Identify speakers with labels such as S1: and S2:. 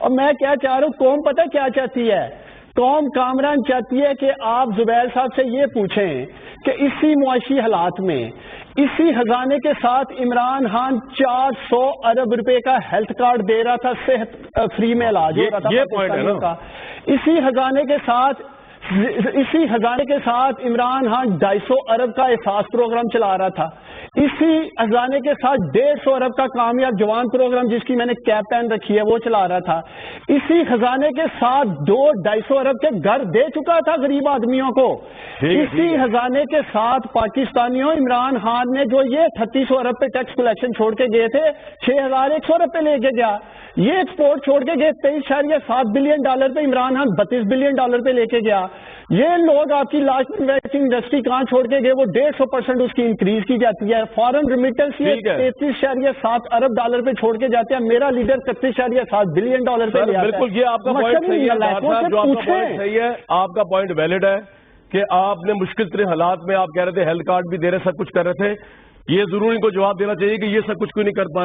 S1: اور میں کیا چاہ رہا ہوں، قوم پتہ کیا چاہتی ہے؟ قوم کامران چاہتی ہے کہ آپ زبیر صاحب سے یہ پوچھیں کہ اسی معاشی حالات میں اسی خزانے کے ساتھ عمران خان 400 ارب روپے کا ہیلتھ کارڈ دے رہا تھا، صحت فری میں علاج ہو رہا تھا پاکستانیوں کا. اسی خزانے کے ساتھ عمران خان 250 ارب کا احساس پروگرام چلا رہا تھا. اسی خزانے کے ساتھ 150 ارب کا کامیاب جوان پروگرام جس کی میں نے کیپ پہن رکھی ہے وہ چلا رہا تھا. اسی خزانے کے ساتھ 250 ارب کے گھر دے چکا تھا غریب آدمیوں کو. اسی خزانے کے ساتھ پاکستانیوں عمران خان نے جو یہ 3800 ارب پہ ٹیکس کلیکشن چھوڑ کے گئے تھے 6100 ارب پہ لے کے گیا. یہ ایکسپورٹ چھوڑ کے گئے 23.7 بلین ڈالر پہ، عمران خان 32 بلین ڈالر پہ لے کے گیا. یہ لوگ آپ کی لاسٹ انویسٹنگ انڈسٹری کہاں چھوڑ کے گئے؟ وہ 150% اس کی انکریز کی جاتی ہے. فارن ریمیٹنس یہ 33.7 ارب ڈالر پہ چھوڑ کے جاتے ہیں. میرا لیڈر 31.7 بلین ڈالر پہ لے آتا ہے.
S2: بالکل یہ آپ کا پوائنٹ صحیح ہے، جو آپ کا پوائنٹ صحیح ہے، آپ کا پوائنٹ ویلڈ ہے کہ آپ نے مشکل ترین حالات میں آپ کہہ رہے تھے ہیلتھ کارڈ بھی دے رہے، سب کچھ کر رہے تھے. یہ ضرور ان کو جواب دینا چاہیے کہ یہ سب کچھ کیوں نہیں کر پا رہے.